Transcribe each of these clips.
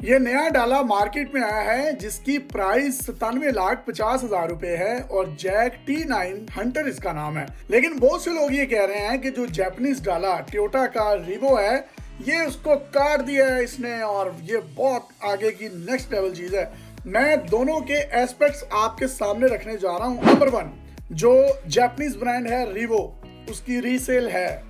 ये नया डाला मार्केट में आया है जिसकी प्राइस 97,50,000 रुपए है और जैक T9 हंटर इसका नाम है। लेकिन बहुत से लोग ये कह रहे हैं कि जो जापानीज डाला टोयोटा का रिवो है ये उसको काट दिया है इसने और ये बहुत आगे की नेक्स्ट लेवल चीज है। मैं दोनों के एस्पेक्ट्स आपके सामने रखने जा रहा हूं। नंबर 1, जो जापानीज ब्रांड है रिवो, उसकी रीसेल है,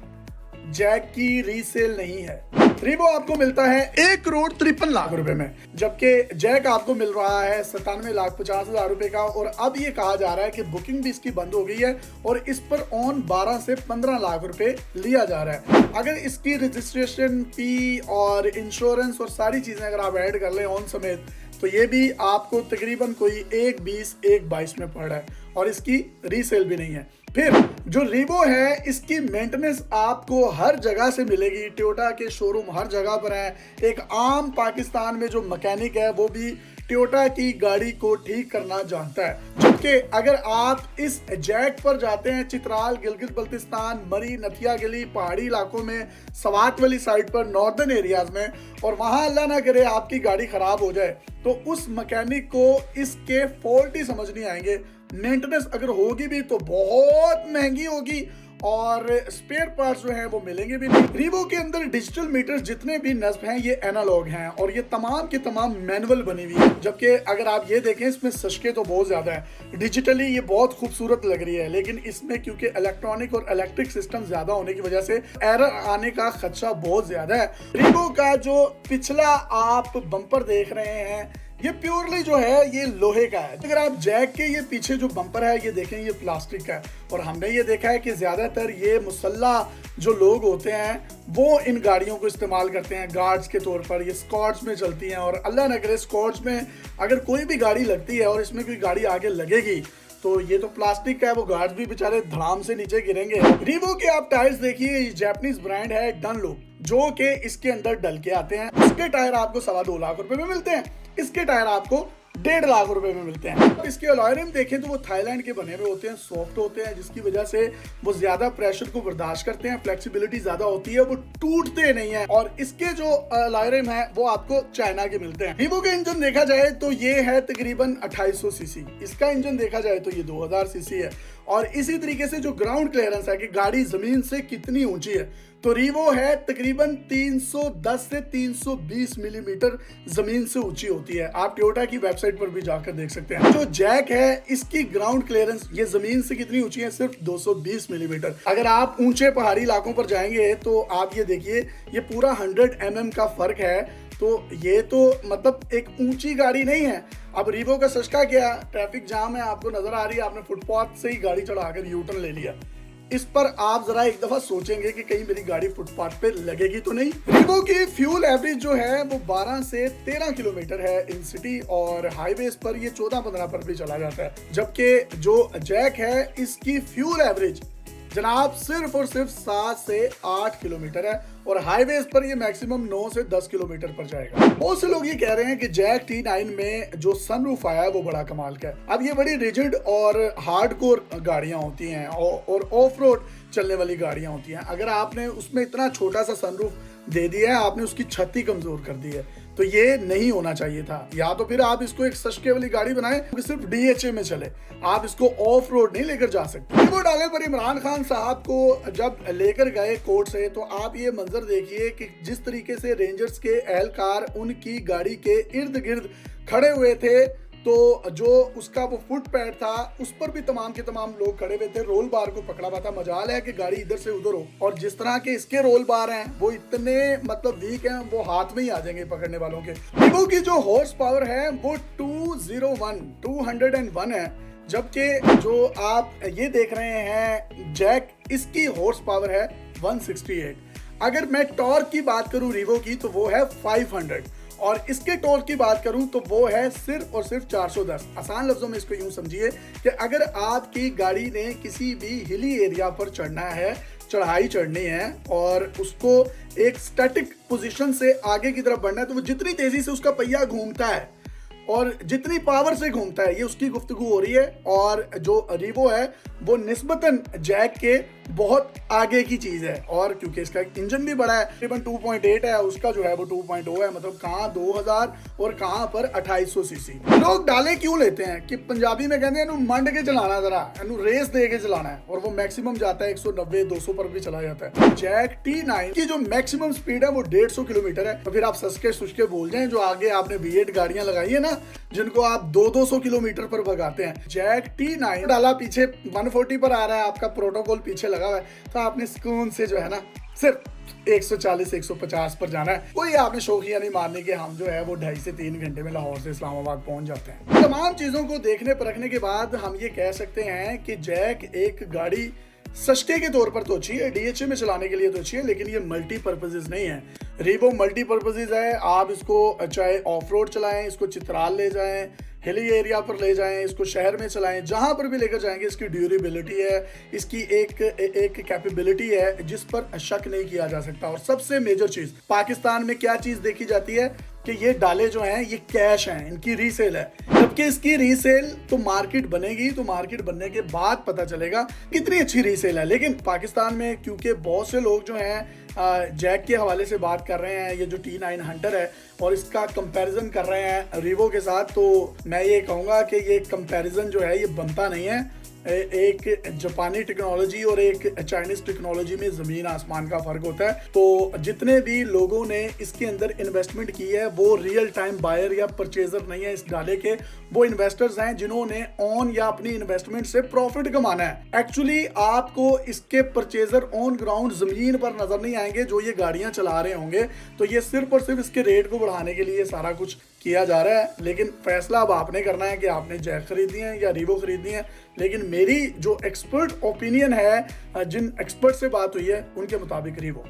जैक की रीसेल नहीं है। रिवो आपको मिलता है 1,53,00,000 रुपए में, जबकि जैक आपको मिल रहा है 97,50,000 रुपए का। और अब ये कहा जा रहा है कि बुकिंग भी इसकी बंद हो गई है और इस पर ऑन 12 से 15 लाख रुपए लिया जा रहा है। अगर इसकी रजिस्ट्रेशन फी और इंश्योरेंस और सारी चीजें अगर आप ऐड कर लें ऑन समेत, तो ये भी आपको तकरीबन कोई 1,20-1,22 में पड़ रहा है और इसकी रीसेल भी नहीं है। फिर जो रिवो है इसकी मेंटेनेंस आपको हर जगह से मिलेगी, टोयोटा के शोरूम हर जगह पर है। एक आम पाकिस्तान में जो मैकेनिक है वो भी टोयोटा की गाड़ी को ठीक करना जानता है। जबकि अगर आप इस जैक पर जाते हैं चित्राल, गिलगित बल्तिस्तान, मरी, नथिया गली, पहाड़ी इलाकों में, सवात वाली साइड पर, नॉर्दर्न एरियाज में, और वहां अल्लाह ना करे आपकी गाड़ी खराब हो जाए तो उस मैकेनिक को इसके फॉल्ट ही समझ नहीं आएंगे। मेंटेनेंस अगर होगी भी तो बहुत महंगी होगी और स्पेयर पार्ट्स जो हैं वो मिलेंगे भी नहीं। रिवो के अंदर डिजिटल मीटर्स जितने भी नस्ब हैं ये एनालॉग हैं और ये तमाम की तमाम मैनुअल बनी हुई है। जबकि अगर आप ये देखें इसमें सशके तो बहुत ज्यादा है, डिजिटली ये बहुत खूबसूरत लग रही है, लेकिन इसमें क्योंकि इलेक्ट्रॉनिक और इलेक्ट्रिक सिस्टम ज्यादा होने की वजह से एरर आने का खदशा बहुत ज्यादा है। रिवो का जो पिछला आप बम्पर देख रहे हैं ये प्योरली जो है ये लोहे का है। अगर आप जैक के ये पीछे जो बम्पर है ये देखें ये प्लास्टिक का है। और हमने ये देखा है कि ज्यादातर ये मुसल्ला जो लोग होते हैं वो इन गाड़ियों को इस्तेमाल करते हैं गार्ड्स के तौर पर। ये स्कॉट्स में चलती हैं और अल्लाह न करे स्कॉट्स में अगर कोई भी गाड़ी लगती है और इसमें कोई गाड़ी आगे लगेगी तो ये तो प्लास्टिक का है, वो गार्ड्स भी बेचारे धड़ाम से नीचे गिरेंगे। रिवो के आप टायर्स देखिए, ये जापानीज ब्रांड है डनलोप, जो कि इसके अंदर डल के आते हैं। इसके टायर आपको 2.25 लाख रुपए में मिलते हैं, इसके टायर आपको 1.5 लाख रुपए में मिलते हैं। इसके अलॉय रिम देखें तो वो थाईलैंड के बने हुए होते हैं, सॉफ्ट होते हैं, जिसकी वजह से वो ज्यादा प्रेशर को बर्दाश्त करते हैं, फ्लेक्सिबिलिटी ज्यादा होती है, वो टूटते नहीं है। और इसके जो अलॉय रिम है वो आपको चाइना के मिलते हैं। रिवो का इंजन देखा जाए तो ये है तकरीबन 2800 सीसी, इसका इंजन देखा जाए तो ये 2000 सीसी है। और इसी तरीके से जो ग्राउंड क्लियरेंस है कि गाड़ी जमीन से कितनी ऊंची है, तो रिवो है तकरीबन 310 से 320 मिलीमीटर जमीन से ऊंची होती है। आप टोयोटा की वेबसाइट पर भी जाकर देख सकते हैं। जो जैक है इसकी ग्राउंड क्लियरेंस ये जमीन से कितनी ऊंची है, सिर्फ 220 मिलीमीटर। अगर आप ऊंचे पहाड़ी इलाकों पर जाएंगे तो आप ये देखिए ये पूरा 100 mm का फर्क है। तो ये तो मतलब एक ऊंची गाड़ी नहीं है। अब रिवो का सस्ता क्या, ट्रैफिक जाम है आपको नजर आ रही है, आपने फुटपाथ से ही गाड़ी चढ़ाकर यू टर्न ले लिया, इस पर आप जरा एक दफा सोचेंगे कि कहीं मेरी गाड़ी फुटपाथ पे लगेगी तो नहीं। रिवो की फ्यूल एवरेज जो है वो 12 से 13 किलोमीटर है इन सिटी, और हाईवेज पर ये 14-15 पर भी चला जाता है। जबकि जो जैक है इसकी फ्यूल एवरेज जनाब सिर्फ और सिर्फ 7 से 8 किलोमीटर है और हाईवेज पर ये मैक्सिमम 9 से 10 किलोमीटर पर जाएगा। बहुत से लोग ये कह रहे हैं कि जैक T9 में जो सनरूफ आया है वो बड़ा कमाल का है। अब ये बड़ी रिजिड और हार्डकोर गाड़ियां होती हैं और ऑफ रोड चलने वाली गाड़ियां होती हैं। अगर आपने उसमें इतना छोटा सा सनरूफ दे दिया है, आपने उसकी छत ही कमजोर कर दी है, तो ये नहीं होना चाहिए था। या तो फिर आप इसको एक सस्ते वाली गाड़ी बनाएं कि सिर्फ DHA में चले, आप इसको ऑफ रोड नहीं लेकर जा सकते। रिवो डाले पर इमरान खान साहब को जब लेकर गए कोर्ट से तो आप ये मंजर देखिए कि जिस तरीके से रेंजर्स के एहलकार उनकी गाड़ी के इर्द गिर्द खड़े हुए थे, तो जो उसका वो फुट पैड था उस पर भी तमाम के तमाम लोग खड़े हुए थे, रोल बार को पकड़ा हुआ था। मजाल है कि गाड़ी इधर से उधर हो, और जिस तरह के इसके रोल बार हैं वो इतने मतलब वीक हैं, वो हाथ में ही आ जाएंगे पकड़ने वालों के। रिवो की जो हॉर्स पावर है वो 201 है, जबकि जो आप ये देख रहे हैं जैक, इसकी हॉर्स पावर है 168। अगर मैं टॉर्क की बात करूं रिवो की तो वो है 500, और इसके टॉर्क की बात करूं तो वो है सिर्फ और सिर्फ 410। आसान लफ्जों में इसको यूं समझिए कि अगर आपकी गाड़ी ने किसी भी हिली एरिया पर चढ़ना है, चढ़ाई चढ़नी है, और उसको एक स्टैटिक पोजीशन से आगे की तरफ बढ़ना है, तो वो जितनी तेजी से उसका पहिया घूमता है और जितनी पावर से घूमता है, ये उसकी गुफ्तगू हो रही है। और जो रिवो है वो निस्बतन जैक के बहुत आगे की चीज है। और क्योंकि इसका इंजन भी बड़ा है, तकरीबन 2.8 है, उसका जो है वो 2.0 है, मतलब कहाँ 2000 और कहाँ पर 2800 सीसी। लोग डाले क्यों लेते हैं कि पंजाबी में कहते हैं मंड के चलाना, जरा रेस दे के चलाना है, और वो मैक्सिमम जाता है 190-200 पर भी चला जाता है। जैक T9 की जो मैक्सिमम स्पीड है वो 150 किलोमीटर है। तो फिर आप ससके सुसके बोल जाए, जो आगे आपने V8 गाड़ियां लगाई है ना, जिनको आप 200-200 किलोमीटर पर भगाते हैं, जैक T9 डाला पीछे 140 पर आ रहा है, आपका प्रोटोकॉल पीछे लगा हुआ है, तो आपने सुकून से जो है ना सिर्फ 140-150 पर जाना है। कोई आपने शौकिया नहीं मारने के हम जो है वो 2.5 से 3 घंटे में लाहौर से इस्लामाबाद पहुंच जाते हैं। तमाम चीजों को देखने परखने के बाद हम ये कह सकते हैं कि जैक एक गाड़ी सस्ते के तौर पर तो अच्छी है, DHA में चलाने के लिए तो अच्छी है, लेकिन ये मल्टीपर्पजेज नहीं है। रीवो मल्टीपर्पजेज है। आप इसको चाहे ऑफ रोड चलाएं, इसको चित्राल ले जाएं, हिली एरिया पर ले जाएं, इसको शहर में चलाएं, जहां पर भी लेकर जाएंगे, इसकी ड्यूरेबिलिटी है, इसकी एक कैपेबिलिटी है जिस पर शक नहीं किया जा सकता। और सबसे मेजर चीज पाकिस्तान में क्या चीज देखी जाती है कि ये डाले जो हैं ये कैश हैं, इनकी रीसेल है, जबकि इसकी रीसेल तो मार्केट बनेगी, तो मार्केट बनने के बाद पता चलेगा कितनी अच्छी रीसेल है। लेकिन पाकिस्तान में क्योंकि बहुत से लोग जो हैं जैक के हवाले से बात कर रहे हैं, ये जो T9 हंटर है और इसका कंपैरिजन कर रहे हैं रीवो के साथ, तो मैं ये कहूँगा कि ये कंपैरिजन जो है ये बनता नहीं है। एक जापानी टेक्नोलॉजी और एक चाइनीज टेक्नोलॉजी में जमीन आसमान का फर्क होता है। तो जितने भी लोगों ने इसके अंदर इन्वेस्टमेंट की है वो रियल टाइम बायर या परचेजर नहीं है इस डाले के, वो इन्वेस्टर्स हैं जिन्होंने ऑन या अपनी इन्वेस्टमेंट से प्रॉफिट कमाना है। एक्चुअली आपको इसके परचेजर ऑन ग्राउंड जमीन पर नजर नहीं आएंगे जो ये गाड़ियां चला रहे होंगे। तो ये सिर्फ और सिर्फ इसके रेट को बढ़ाने के लिए सारा कुछ किया जा रहा है। लेकिन फैसला अब आपने करना है कि आपने जैक खरीदनी है या रीवो खरीदनी है। लेकिन मेरी जो एक्सपर्ट ओपिनियन है, जिन एक्सपर्ट से बात हुई है, उनके मुताबिक रीवो।